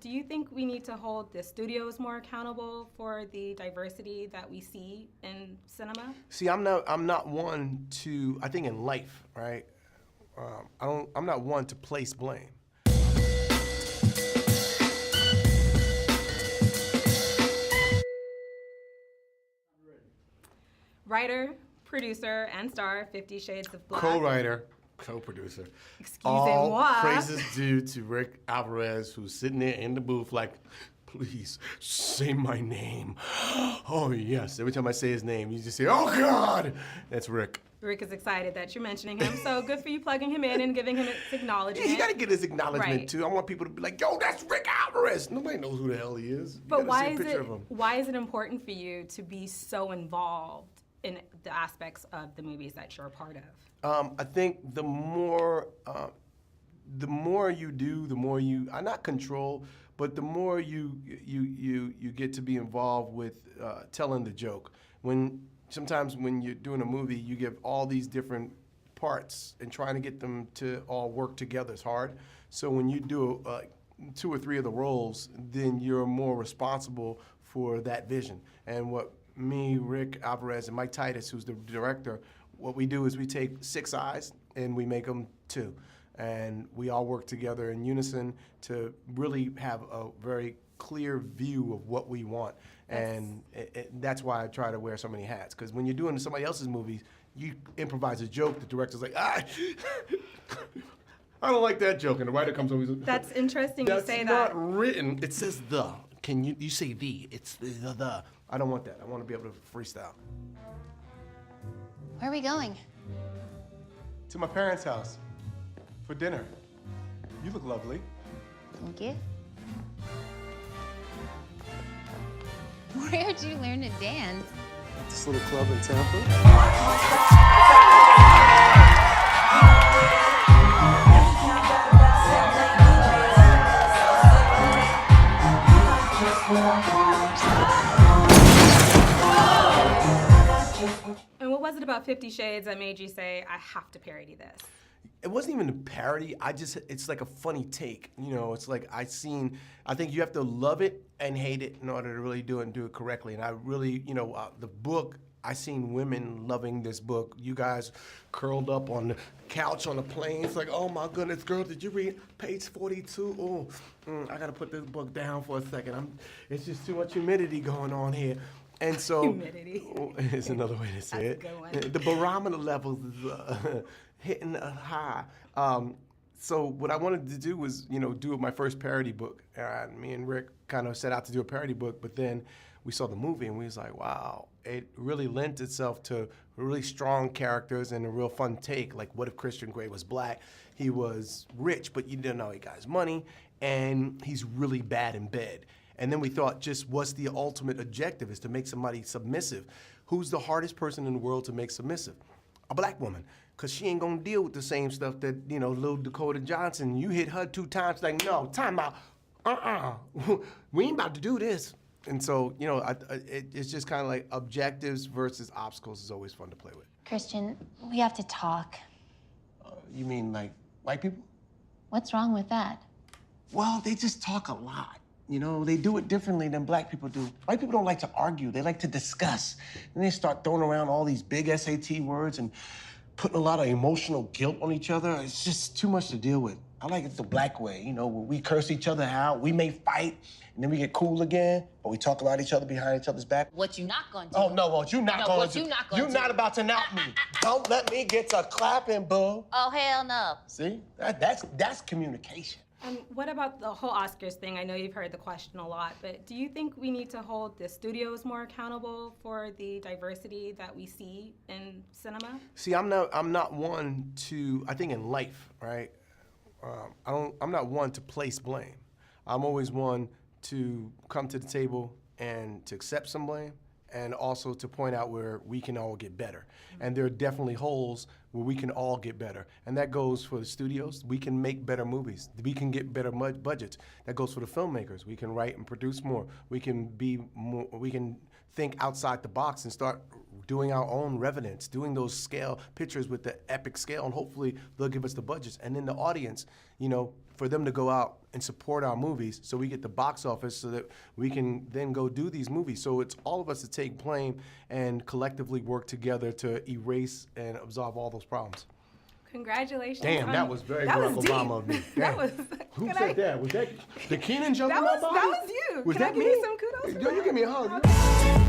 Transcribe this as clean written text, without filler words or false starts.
do you think we need to hold the studios more accountable for the diversity that we see in cinema? See, I'm not one to, I think in life, right? I'm not one to place blame. Writer, producer, and star, 50 Shades of Black. Co-writer, co-producer. Excusez-moi. All praises due to Rick Alvarez, who's sitting there in the booth like, please say my name. Oh yes, every time I say his name, you just say, oh God, that's Rick. Rick is excited that you're mentioning him, so good for you plugging him in and giving him his acknowledgement. Yeah, you gotta get his acknowledgement Right. too. I want people to be like, yo, that's Rick Alvarez. Nobody knows who the hell he is. You But gotta see a picture of him. why is it important for you to be so involved in the aspects of the movies that you're a part of? I think the more you do, the more you, not control, but the more you get to be involved with telling the joke. Sometimes when you're doing a movie, you give all these different parts and trying to get them to all work together is hard. So when you do 2 or 3 of the roles, then you're more responsible for that vision. And what me, Rick Alvarez, and Mike Titus, who's the director, what we do is we take 6 eyes and we make them 2. And we all work together in unison to really have a very clear view of what we want. And that's why I try to wear so many hats. Because when you're doing somebody else's movies, you improvise a joke, the director's like, I don't like that joke. And the writer comes over and says, That's interesting you say that. That's not written. It says the. Can you say the? It's the. I don't want that. I want to be able to freestyle. Where are we going? To my parents' house for dinner. You look lovely. Thank you. Where'd you learn to dance? This little club in Tampa. And what was it about 50 Shades that made you say, I have to parody this? It wasn't even a parody. It's like a funny take. You know, it's like I think you have to love it and hate it in order to really do it and do it correctly. And I really, the book, I seen women loving this book. You guys curled up on the couch on the plane. It's like, oh my goodness, girl, did you read page 42? Oh, I gotta put this book down for a second. It's just too much humidity going on here. And so, humidity is another way to say it. That's a good one. The barometer levels is hitting high. So what I wanted to do was, do my first parody book. Me and Rick kind of set out to do a parody book, but then we saw the movie and we was like, wow, it really lent itself to really strong characters and a real fun take. Like, what if Christian Grey was black? He was rich, but you didn't know he got his money, and he's really bad in bed. And then we thought, just what's the ultimate objective is to make somebody submissive. Who's the hardest person in the world to make submissive? A black woman, because she ain't gonna deal with the same stuff that, little Dakota Johnson, you hit her 2 times, like, no, time out, we ain't about to do this. And so, it's just kind of like objectives versus obstacles is always fun to play with. Christian, we have to talk. You mean like white people? What's wrong with that? Well, they just talk a lot. They do it differently than black people do. White people don't like to argue. They like to discuss. And they start throwing around all these big SAT words and putting a lot of emotional guilt on each other. It's just too much to deal with. I like it the black way, where we curse each other out, we may fight, and then we get cool again, but we talk about each other behind each other's back. What you not gonna do? Oh, no, what you not gonna do? You're not about to knock me. Don't let me get to clapping, boo. Oh, hell no. See? That's communication. And what about the whole Oscars thing? I know you've heard the question a lot, but do you think we need to hold the studios more accountable for the diversity that we see in cinema? See, I'm not one to, I think in life, right? I'm not one to place blame. I'm always one to come to the table and to accept some blame, and also to point out where we can all get better. And there are definitely holes where we can all get better. And that goes for the studios. We can make better movies. We can get better budgets. That goes for the filmmakers. We can write and produce more. We can think outside the box and start doing our own revenants, doing those scale pictures with the epic scale, and hopefully they'll give us the budgets. And then the audience, for them to go out and support our movies so we get the box office so that we can then go do these movies. So it's all of us to take blame and collectively work together to erase and absolve all those problems. Congratulations. Damn, that was very Barack Obama of me. That Damn. was. Who said that? Was that the Keenan jumping That my body? was you. Was Can I that give me? you some kudos for Yo, you that? give me a hug.